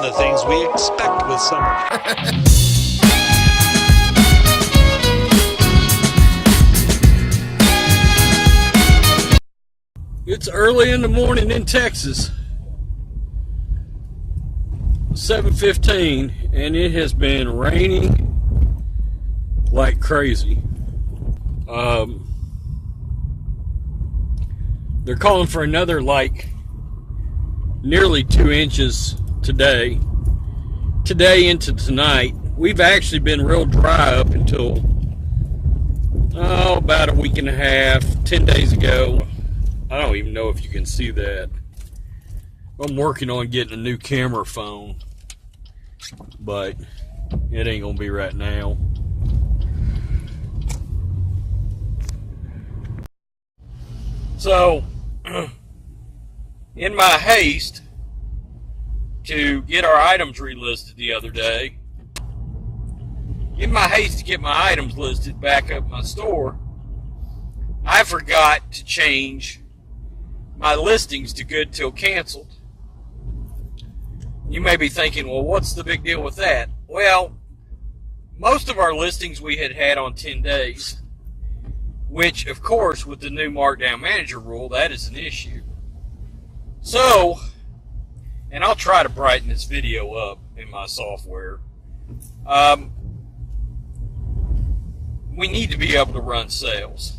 of the things we expect with summer. It's early in the morning in Texas, 7:15, and it has been raining like crazy. They're calling for another nearly 2 inches today into tonight. We've actually been real dry up until about a week and a half, 10 days ago. I don't even know if you can see that. I'm working on getting a new camera phone, but it ain't gonna be right now. So, in my haste to get our items relisted the other day, in my haste to get my items listed back up my store, I forgot to change my listings to good till canceled. You may be thinking, well, what's the big deal with that? Well, most of our listings we had on 10 days, which, of course, with the new Markdown Manager rule, that is an issue. So, and I'll try to brighten this video up in my software. We need to be able to run sales.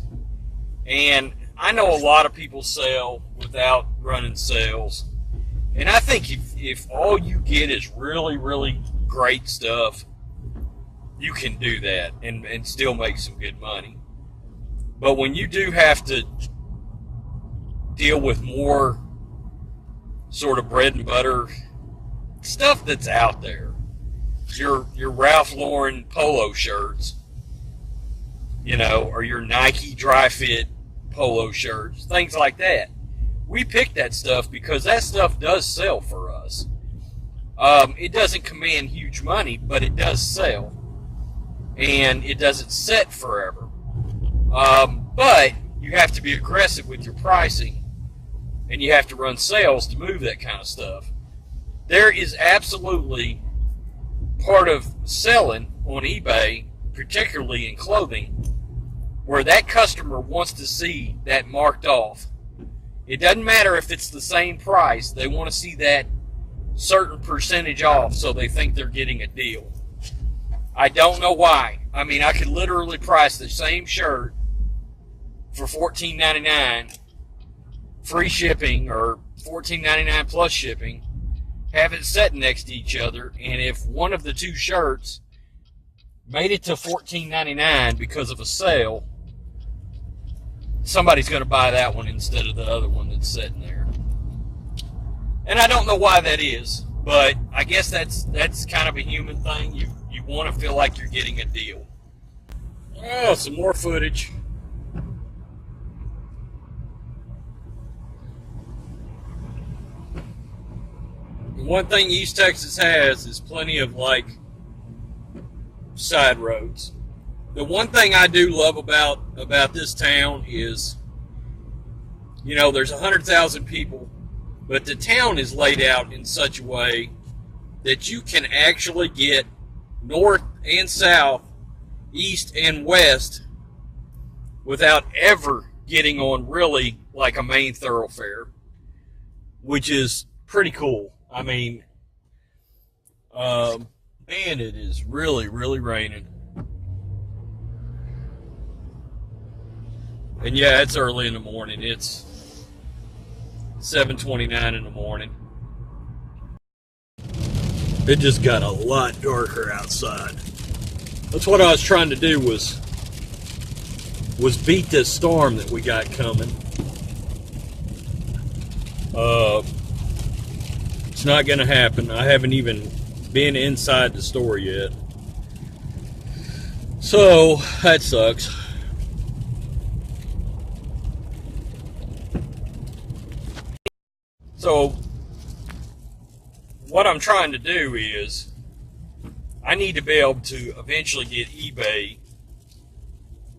And I know a lot of people sell without running sales. And I think if all you get is really, really great stuff, you can do that and still make some good money. But when you do have to deal with more sort of bread and butter stuff that's out there, your Ralph Lauren polo shirts, or your Nike dry fit polo shirts, things like that. We pick that stuff because that stuff does sell for us. It doesn't command huge money, but it does sell. And it doesn't sit forever. But you have to be aggressive with your pricing, and you have to run sales to move that kind of stuff. There is absolutely part of selling on eBay, particularly in clothing, where that customer wants to see that marked off. It doesn't matter if it's the same price. They want to see that certain percentage off so they think they're getting a deal. I don't know why. I mean, I could literally price the same shirt for $14.99, free shipping, or $14.99 plus shipping, have it set next to each other, and if one of the two shirts made it to $14.99 because of a sale, somebody's going to buy that one instead of the other one that's sitting there. And I don't know why that is, but I guess that's kind of a human thing. You want to feel like you're getting a deal. Oh, some more footage. One thing East Texas has is plenty of side roads. The one thing I do love about this town is, there's 100,000 people, but the town is laid out in such a way that you can actually get north and south, east and west, without ever getting on really like a main thoroughfare, which is pretty cool. I mean, man, it is really, really raining. And yeah, it's early in the morning. It's 7:29 in the morning. It just got a lot darker outside. That's what I was trying to do was beat this storm that we got coming. It's not going to happen. I haven't even been inside the store yet. So, that sucks. So, what I'm trying to do is, I need to be able to eventually get eBay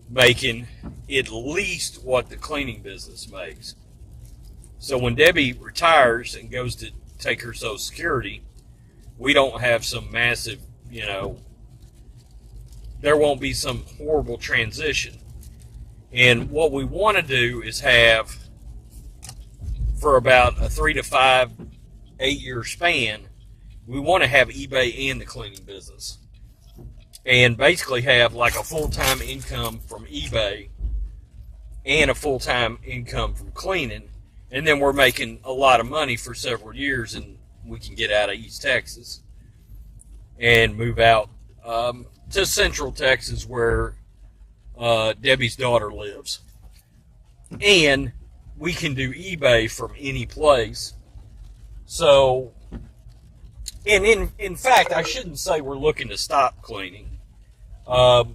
making at least what the cleaning business makes. So when Debbie retires and goes to take her Social Security, we don't have some massive, there won't be some horrible transition. And what we want to do is have, for about a 3 to 5, 8-year span, we want to have eBay and the cleaning business. And basically have like a full-time income from eBay and a full-time income from cleaning. And then we're making a lot of money for several years, and we can get out of East Texas and move out to Central Texas where Debbie's daughter lives. And we can do eBay from any place. So, and in fact, I shouldn't say we're looking to stop cleaning. I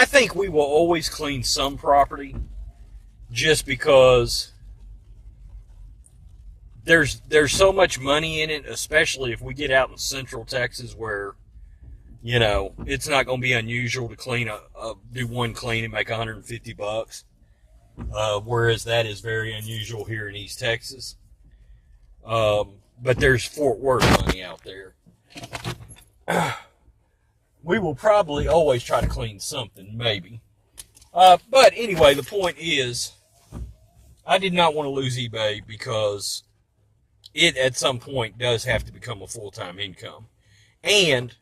think we will always clean some property, just because there's so much money in it, especially if we get out in Central Texas where, it's not going to be unusual to clean do one clean and make $150. Whereas that is very unusual here in East Texas. But there's Fort Worth money out there. We will probably always try to clean something, maybe. But anyway, the point is, I did not want to lose eBay because it at some point does have to become a full-time income. And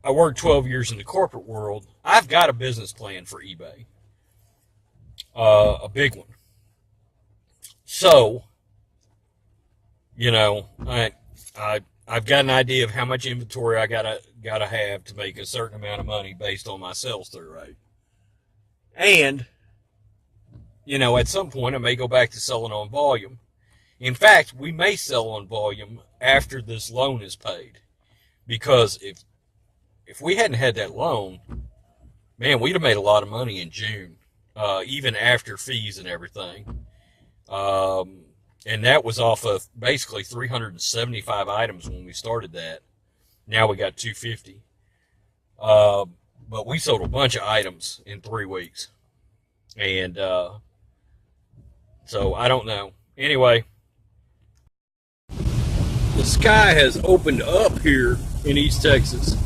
I worked 12 years in the corporate world. I've got a business plan for eBay. A big one. So, I've got an idea of how much inventory I gotta have to make a certain amount of money based on my sales through rate. And, at some point I may go back to selling on volume. In fact, we may sell on volume after this loan is paid. Because if we hadn't had that loan, man, we'd have made a lot of money in June. Even after fees and everything. And that was off of basically 375 items when we started that. Now we got 250. But we sold a bunch of items in 3 weeks. And so I don't know. Anyway, the sky has opened up here in East Texas.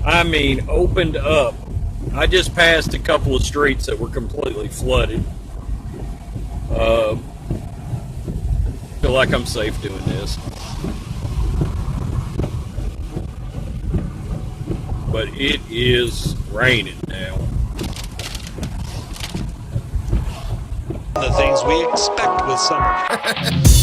I mean, opened up. I just passed a couple of streets that were completely flooded. Feel like I'm safe doing this. But it is raining now. The things we expect with summer.